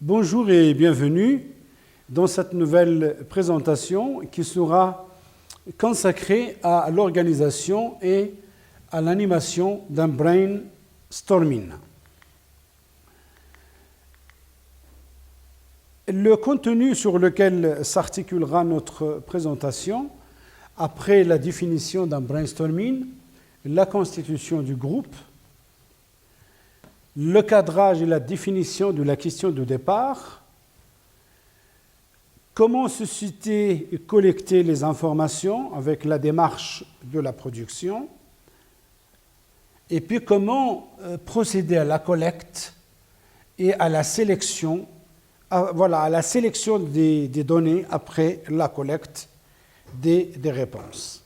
Bonjour et bienvenue dans cette nouvelle présentation qui sera consacrée à l'organisation et à l'animation d'un brainstorming. Le contenu sur lequel s'articulera notre présentation, après la définition d'un brainstorming, la constitution du groupe, le cadrage et la définition de la question de départ, comment susciter et collecter les informations avec la démarche de la production, et puis comment procéder à la collecte et à la sélection, à la sélection des données après la collecte des réponses.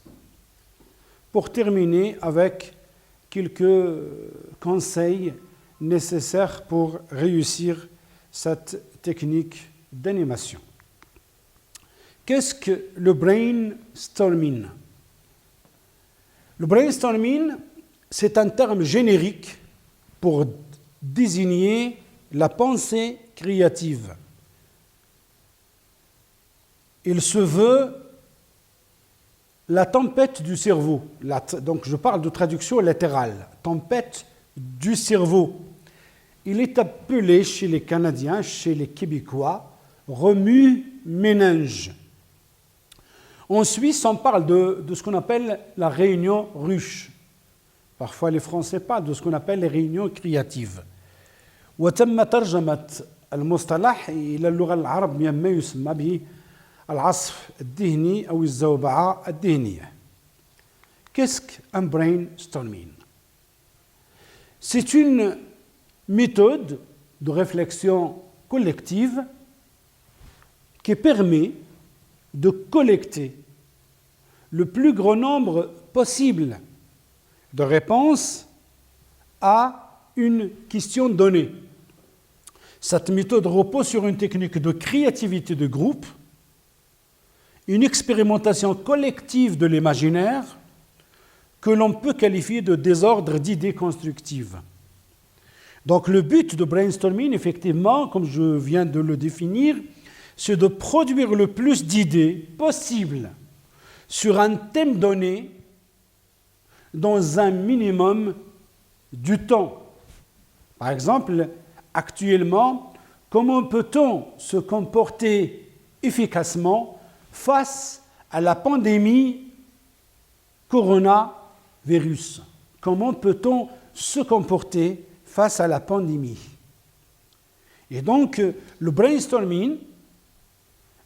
Pour terminer avec quelques conseils nécessaires pour réussir cette technique d'animation. Qu'est-ce que le brainstorming? Le brainstorming, c'est un terme générique pour désigner la pensée créative. Il se veut la tempête du cerveau. Donc je parle de traduction littérale. Tempête du cerveau. Il est appelé chez les Canadiens, chez les Québécois, remue-ménage. En Suisse, on parle de ce qu'on appelle la réunion ruche. Parfois, les Français parlent de ce qu'on appelle les réunions créatives. وتم ترجمة المصطلح إلى اللغة العربية ما يسمى به العصف الذهني أو الزوبعة الذهنية. Qu'est-ce qu'un brainstorming? C'est une méthode de réflexion collective qui permet de collecter le plus grand nombre possible de réponses à une question donnée. Cette méthode repose sur une technique de créativité de groupe, une expérimentation collective de l'imaginaire que l'on peut qualifier de désordre d'idées constructives. Donc le but de brainstorming, effectivement, comme je viens de le définir, c'est de produire le plus d'idées possibles sur un thème donné dans un minimum du temps. Par exemple, actuellement, comment peut-on se comporter efficacement face à la pandémie coronavirus? Comment peut-on se comporter face à la pandémie? Et donc, le brainstorming,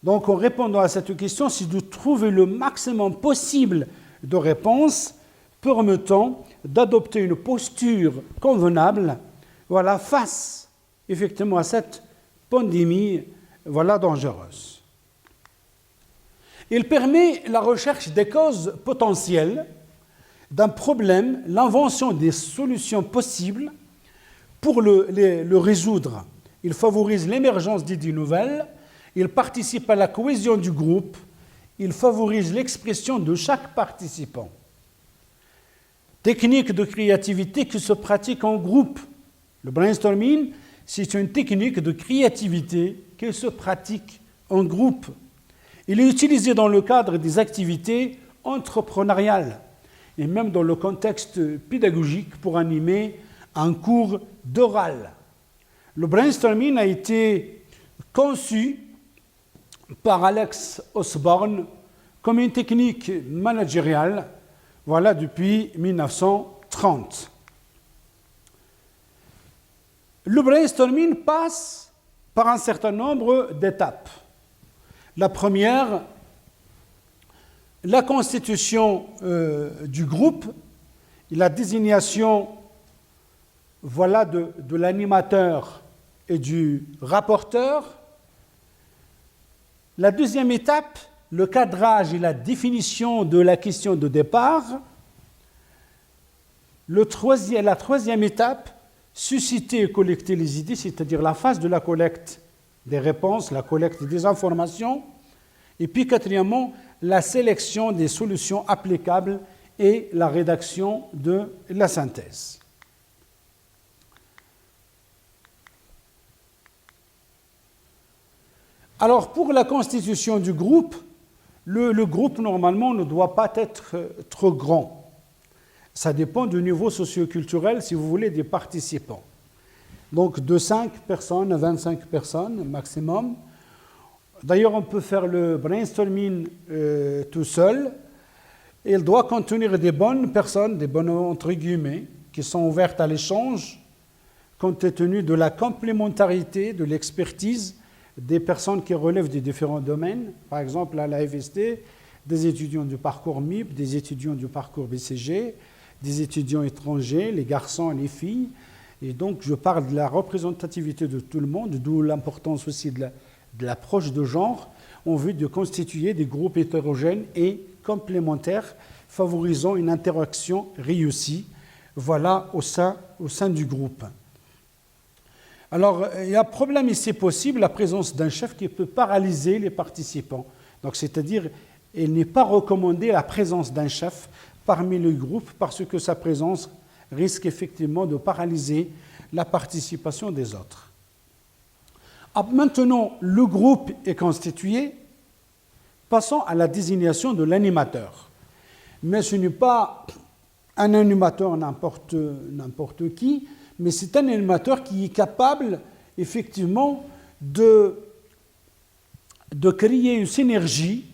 donc en répondant à cette question, c'est de trouver le maximum possible de réponses permettant d'adopter une posture convenable face effectivement à cette pandémie dangereuse. Il permet la recherche des causes potentielles d'un problème, l'invention des solutions possibles pour le résoudre. Il favorise l'émergence d'idées nouvelles, il participe à la cohésion du groupe, il favorise l'expression de chaque participant. Technique de créativité qui se pratique en groupe. Le brainstorming, c'est une technique de créativité qui se pratique en groupe. Il est utilisé dans le cadre des activités entrepreneuriales et même dans le contexte pédagogique pour animer un cours d'oral. Le brainstorming a été conçu par Alex Osborne comme une technique managériale depuis 1930. Le brainstorming passe par un certain nombre d'étapes. La première, la constitution du groupe, la désignation de l'animateur et du rapporteur. La deuxième étape, le cadrage et la définition de la question de départ. La troisième étape, susciter et collecter les idées, c'est-à-dire la phase de la collecte des réponses, la collecte des informations. Et puis quatrièmement, la sélection des solutions applicables et la rédaction de la synthèse. Alors, pour la constitution du groupe, le groupe, normalement, ne doit pas être trop grand. Ça dépend du niveau socio-culturel, si vous voulez, des participants. Donc, de 5 personnes à 25 personnes maximum. D'ailleurs, on peut faire le brainstorming tout seul. Il doit contenir des bonnes personnes, des bonnes entre guillemets, qui sont ouvertes à l'échange, compte tenu de la complémentarité, de l'expertise des personnes qui relèvent des différents domaines. Par exemple, à la FST, des étudiants du parcours MIP, des étudiants du parcours BCG, des étudiants étrangers, les garçons et les filles. Et donc, je parle de la représentativité de tout le monde, d'où l'importance aussi de l'approche de genre, en vue de constituer des groupes hétérogènes et complémentaires, favorisant une interaction réussie, voilà, au sein du groupe. Alors, il y a un problème ici possible, la présence d'un chef qui peut paralyser les participants. Donc, c'est-à-dire, il n'est pas recommandé la présence d'un chef parmi le groupe parce que sa présence risque effectivement de paralyser la participation des autres. Maintenant, le groupe est constitué. Passons à la désignation de l'animateur. Mais ce n'est pas un animateur n'importe qui, mais c'est un animateur qui est capable, effectivement, de créer une synergie,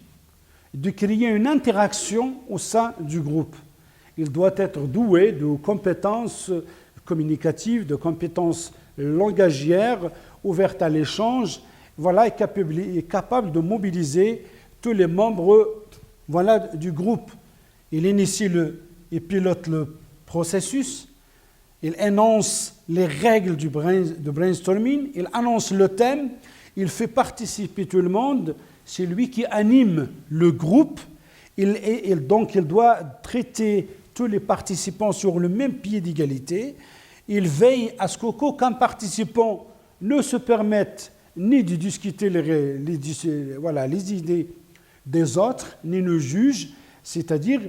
de créer une interaction au sein du groupe. Il doit être doué de compétences communicatives, de compétences langagières, ouvertes à l'échange, voilà, est capable de mobiliser tous les membres, voilà, du groupe. Il initie et pilote le processus, il énonce les règles de brainstorming, il annonce le thème, il fait participer tout le monde, c'est lui qui anime le groupe, donc il doit traiter tous les participants sur le même pied d'égalité, il veille à ce qu'aucun participant ne se permette ni de discuter les idées des autres, ni ne juge, c'est-à-dire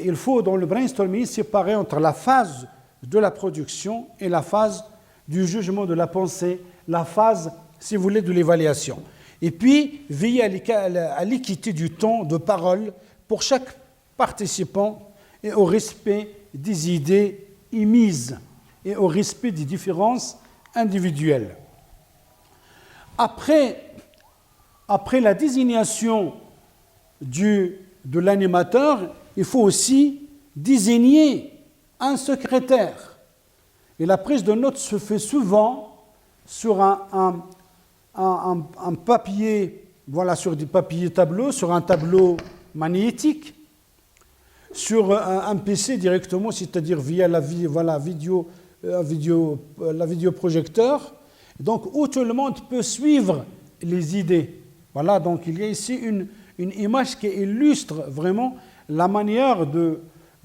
il faut dans le brainstorming séparer entre la phase de la production et la phase du jugement de la pensée, la phase, si vous voulez, de l'évaluation. Et puis, veiller à l'équité du temps de parole pour chaque participant et au respect des idées émises et au respect des différences individuelles. Après la désignation de l'animateur, il faut aussi désigner un secrétaire. Et la prise de notes se fait souvent sur un papier, voilà, sur des papiers tableaux, sur un tableau magnétique, sur un PC directement, c'est-à-dire via la vidéoprojecteur, donc où tout le monde peut suivre les idées. Voilà, donc il y a ici une image qui illustre vraiment la manière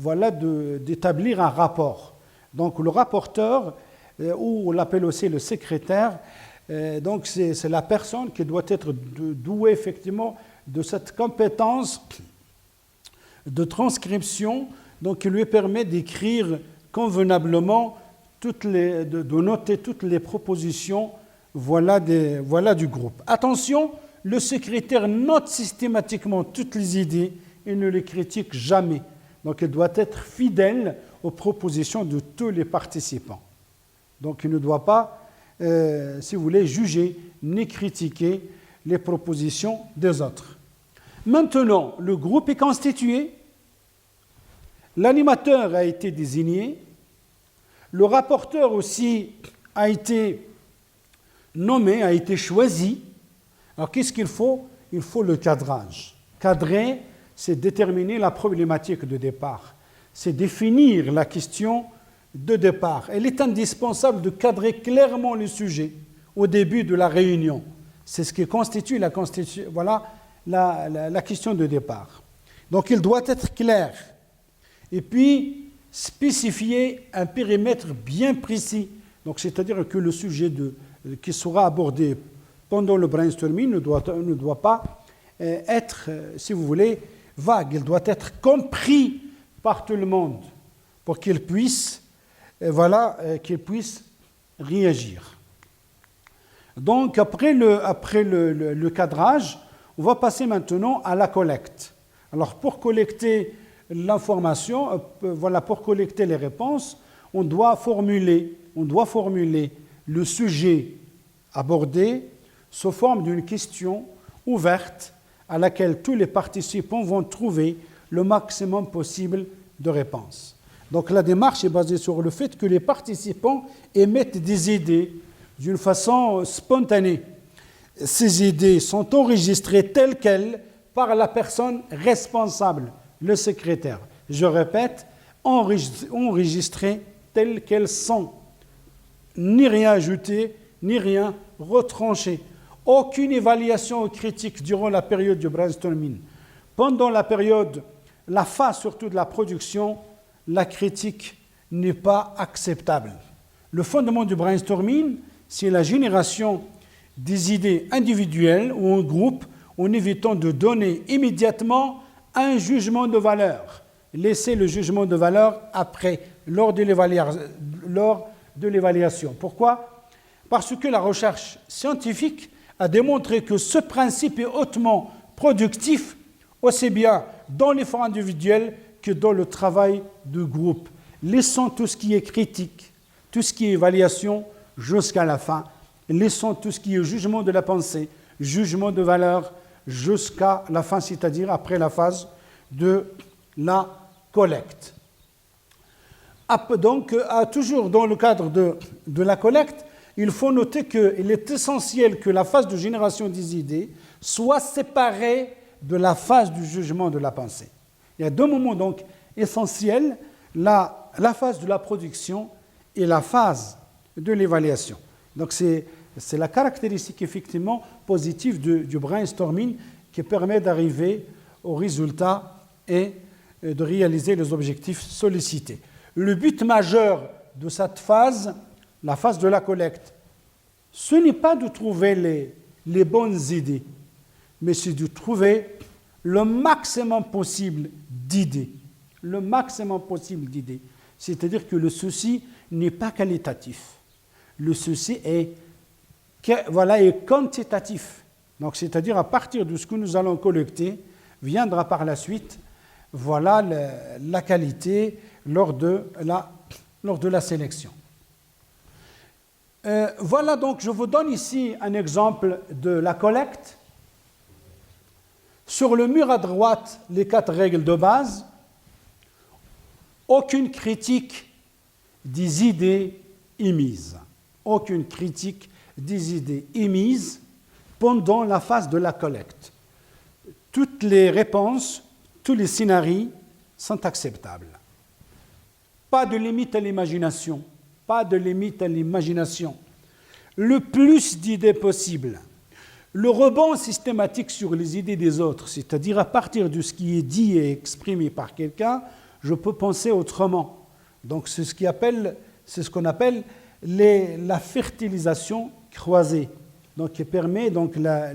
d'établir un rapport. Donc le rapporteur, ou on l'appelle aussi le secrétaire, donc c'est la personne qui doit être douée effectivement de cette compétence de transcription, donc qui lui permet d'écrire convenablement, de noter toutes les propositions du groupe. Attention, le secrétaire note systématiquement toutes les idées et ne les critique jamais. Donc il doit être fidèle aux propositions de tous les participants. Donc il ne doit pas, si vous voulez, juger ni critiquer les propositions des autres. Maintenant, le groupe est constitué, l'animateur a été désigné, le rapporteur aussi a été nommé, a été choisi. Alors qu'est-ce qu'il faut ? Il faut le cadrage. Cadrer, c'est déterminer la problématique de départ. C'est définir la question de départ. Il est indispensable de cadrer clairement le sujet au début de la réunion. C'est ce qui constitue la question de départ. Donc il doit être clair. Et puis, spécifier un périmètre bien précis. Donc, c'est-à-dire que le sujet qui sera abordé pendant le brainstorming ne doit pas être, si vous voulez, vague. Il doit être compris par tout le monde pour qu'il puisse réagir. Donc, après le cadrage, on va passer maintenant à la collecte. Alors, pour collecter l'information, pour collecter les réponses, on doit formuler le sujet abordé sous forme d'une question ouverte à laquelle tous les participants vont trouver le maximum possible de réponses. Donc la démarche est basée sur le fait que les participants émettent des idées d'une façon spontanée. Ces idées sont enregistrées telles quelles par la personne responsable, le secrétaire. Je répète, enregistrées telles qu'elles sont. Ni rien ajouté, ni rien retranché. Aucune évaluation ou critique durant la période du brainstorming. Pendant la phase surtout de la production, la critique n'est pas acceptable. Le fondement du brainstorming, c'est la génération des idées individuelles ou en groupe en évitant de donner immédiatement un jugement de valeur. Laissez le jugement de valeur après, lors de l'évaluation. Pourquoi ? Parce que la recherche scientifique a démontré que ce principe est hautement productif, aussi bien dans l'effort individuel que dans le travail de groupe. Laissons tout ce qui est critique, tout ce qui est évaluation jusqu'à la fin. Laissons tout ce qui est jugement de la pensée, jugement de valeur jusqu'à la fin, c'est-à-dire après la phase de la collecte. Donc, toujours dans le cadre de la collecte, il faut noter qu'il est essentiel que la phase de génération des idées soit séparée de la phase du jugement de la pensée. Il y a deux moments donc essentiels, la phase de la production et la phase de l'évaluation. Donc c'est la caractéristique effectivement positive du brainstorming qui permet d'arriver au résultat et de réaliser les objectifs sollicités. Le but majeur de cette phase, la phase de la collecte, ce n'est pas de trouver les bonnes idées, mais c'est de trouver le maximum possible d'idées. Le maximum possible d'idées. C'est-à-dire que le souci n'est pas qualitatif. Le souci est quantitatif. Donc, c'est-à-dire à partir de ce que nous allons collecter, viendra par la suite, la qualité lors de la sélection. Donc je vous donne ici un exemple de la collecte. Sur le mur à droite, les 4 règles de base. Aucune critique des idées émises. Aucune critique des idées émises pendant la phase de la collecte. Toutes les réponses, tous les scénarios sont acceptables. Pas de limite à l'imagination. Pas de limite à l'imagination. Le plus d'idées possible. Le rebond systématique sur les idées des autres, c'est-à-dire à partir de ce qui est dit et exprimé par quelqu'un, je peux penser autrement. Donc c'est ce qu'on appelle la fertilisation croisée, donc qui permet donc la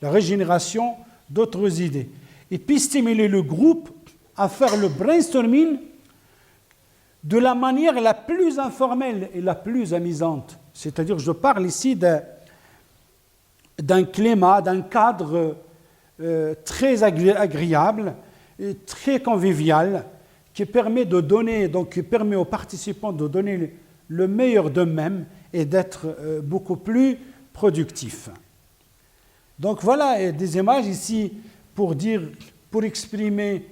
régénération d'autres idées. Et puis stimuler le groupe à faire le brainstorming de la manière la plus informelle et la plus amusante. C'est-à-dire, je parle ici d'un climat, d'un cadre très agréable, et très convivial, qui permet aux participants de donner le meilleur d'eux-mêmes et d'être beaucoup plus productifs. Donc voilà des images ici pour exprimer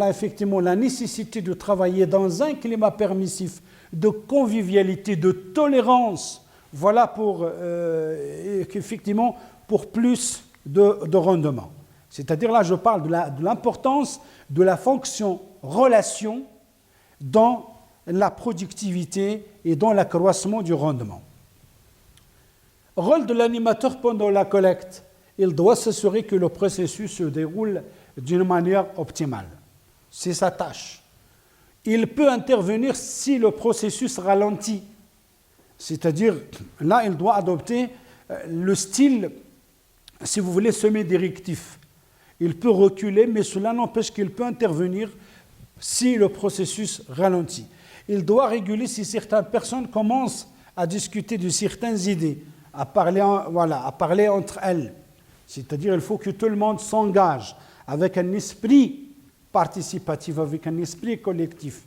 effectivement la nécessité de travailler dans un climat permissif, de convivialité, de tolérance, effectivement pour plus de rendement. C'est-à-dire là, je parle de l'importance de la fonction relation dans la productivité et dans l'accroissement du rendement. Rôle de l'animateur pendant la collecte. Il doit s'assurer que le processus se déroule d'une manière optimale. C'est sa tâche. Il peut intervenir si le processus ralentit. C'est-à-dire, là, il doit adopter le style, si vous voulez, semi-directif. Il peut reculer, mais cela n'empêche qu'il peut intervenir si le processus ralentit. Il doit réguler si certaines personnes commencent à discuter de certaines idées, à parler, à parler entre elles. C'est-à-dire il faut que tout le monde s'engage avec un esprit participatif, avec un esprit collectif.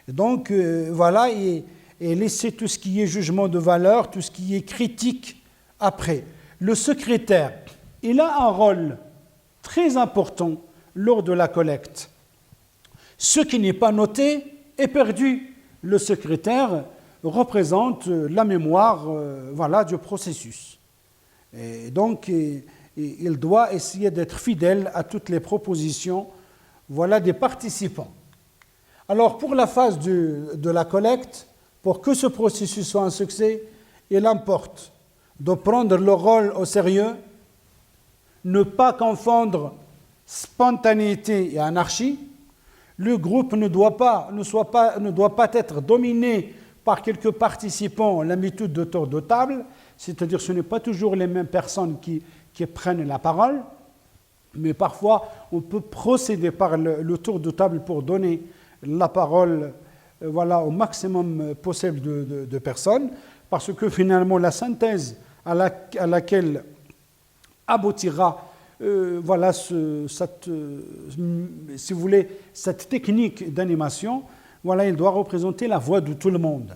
Et donc, et laisser tout ce qui est jugement de valeur, tout ce qui est critique après. Le secrétaire, il a un rôle très important lors de la collecte. Ce qui n'est pas noté est perdu. Le secrétaire représente la mémoire du processus. Et donc, il doit essayer d'être fidèle à toutes les propositions des participants. Alors, pour la phase de la collecte, pour que ce processus soit un succès, il importe de prendre le rôle au sérieux, ne pas confondre spontanéité et anarchie. Le groupe ne doit pas être dominé par quelques participants, la méthode de tour de table, c'est-à-dire ce n'est pas toujours les mêmes personnes qui prennent la parole, mais parfois on peut procéder par le tour de table pour donner la parole au maximum possible de personnes, parce que finalement la synthèse à laquelle aboutira cette technique d'animation, il doit représenter la voix de tout le monde.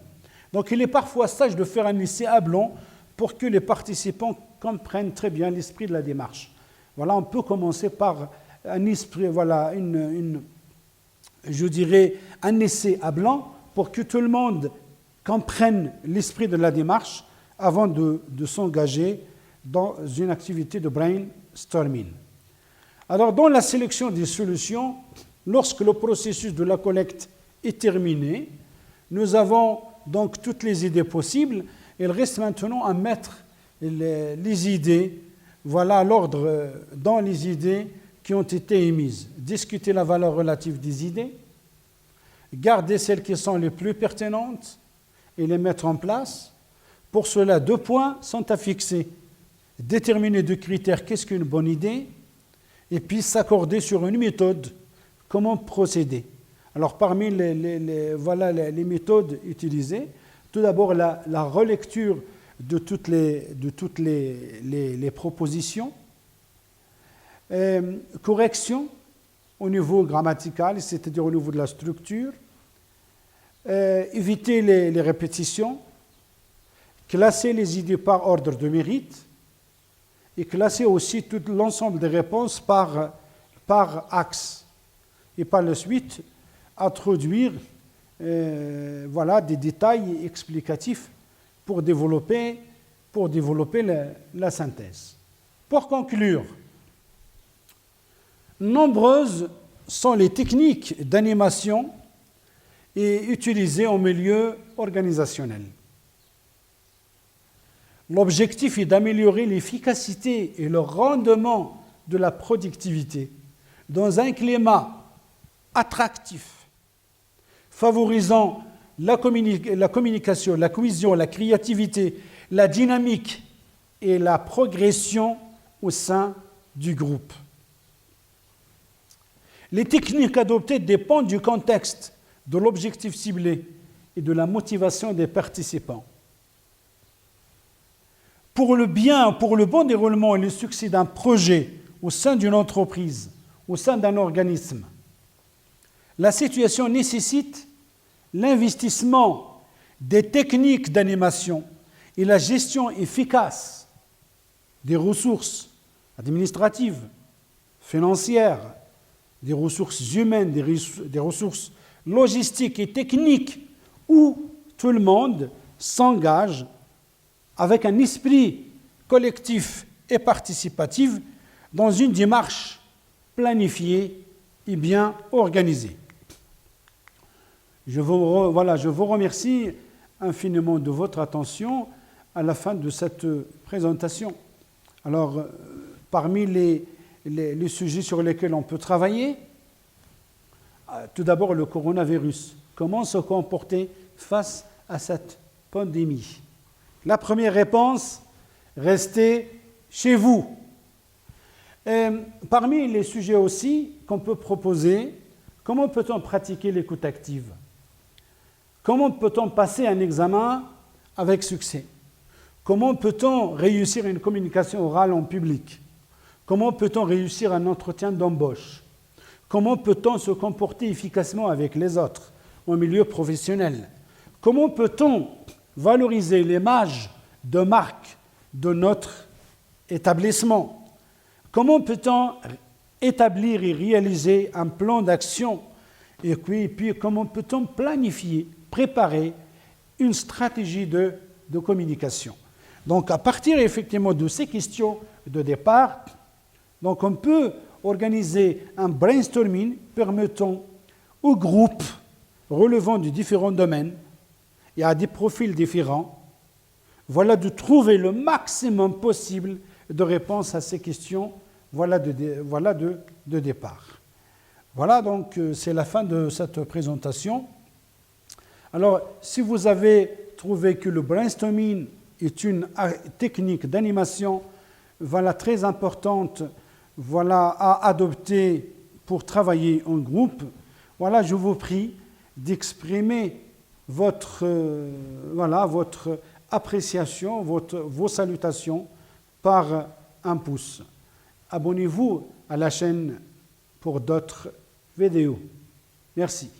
Donc il est parfois sage de faire un essai à blanc pour que les participants comprennent très bien l'esprit de la démarche. On peut commencer par un esprit, un essai à blanc pour que tout le monde comprenne l'esprit de la démarche avant de s'engager dans une activité de brainstorming. Alors, dans la sélection des solutions, lorsque le processus de la collecte est terminé, nous avons donc toutes les idées possibles. Il reste maintenant à mettre les idées, à l'ordre dans les idées qui ont été émises. Discuter la valeur relative des idées, garder celles qui sont les plus pertinentes et les mettre en place. Pour cela, 2 points sont à fixer. Déterminer 2 critères, qu'est-ce qu'une bonne idée, et puis s'accorder sur une méthode, comment procéder. Alors parmi les méthodes utilisées, tout d'abord la relecture de toutes les propositions, correction au niveau grammatical, c'est-à-dire au niveau de la structure, éviter les répétitions, classer les idées par ordre de mérite et classer aussi tout l'ensemble des réponses par axe. Et par la suite, introduire des détails explicatifs pour développer la synthèse. Pour conclure, nombreuses sont les techniques d'animation et utilisées en milieu organisationnel. L'objectif est d'améliorer l'efficacité et le rendement de la productivité dans un climat attractif, favorisant la communication, la cohésion, la créativité, la dynamique et la progression au sein du groupe. Les techniques adoptées dépendent du contexte, de l'objectif ciblé et de la motivation des participants. Pour le bon déroulement et le succès d'un projet au sein d'une entreprise, au sein d'un organisme, la situation nécessite l'investissement des techniques d'animation et la gestion efficace des ressources administratives, financières, des ressources humaines, des ressources logistiques et techniques, où tout le monde s'engage avec un esprit collectif et participatif dans une démarche planifiée et bien organisée. Je vous remercie infiniment de votre attention à la fin de cette présentation. Alors, parmi les sujets sur lesquels on peut travailler, tout d'abord le coronavirus. Comment se comporter face à cette pandémie? La première réponse, restez chez vous. Parmi les sujets aussi qu'on peut proposer, comment peut-on pratiquer l'écoute active? Comment peut-on passer un examen avec succès? Comment peut-on réussir une communication orale en public? Comment peut-on réussir un entretien d'embauche? Comment peut-on se comporter efficacement avec les autres au milieu professionnel? Comment peut-on valoriser l'image de marque de notre établissement? Comment peut-on établir et réaliser un plan d'action? Et puis comment peut-on planifier, préparer une stratégie de communication? Donc, à partir effectivement de ces questions de départ, donc on peut organiser un brainstorming permettant aux groupes relevant de différents domaines et à des profils différents, voilà, de trouver le maximum possible de réponses à ces questions, voilà de départ. Voilà, donc c'est la fin de cette présentation. Alors, si vous avez trouvé que le brainstorming est une technique d'animation, voilà, très importante, voilà, à adopter pour travailler en groupe, voilà, je vous prie d'exprimer votre appréciation, vos salutations par un pouce. Abonnez-vous à la chaîne pour d'autres vidéos. Merci.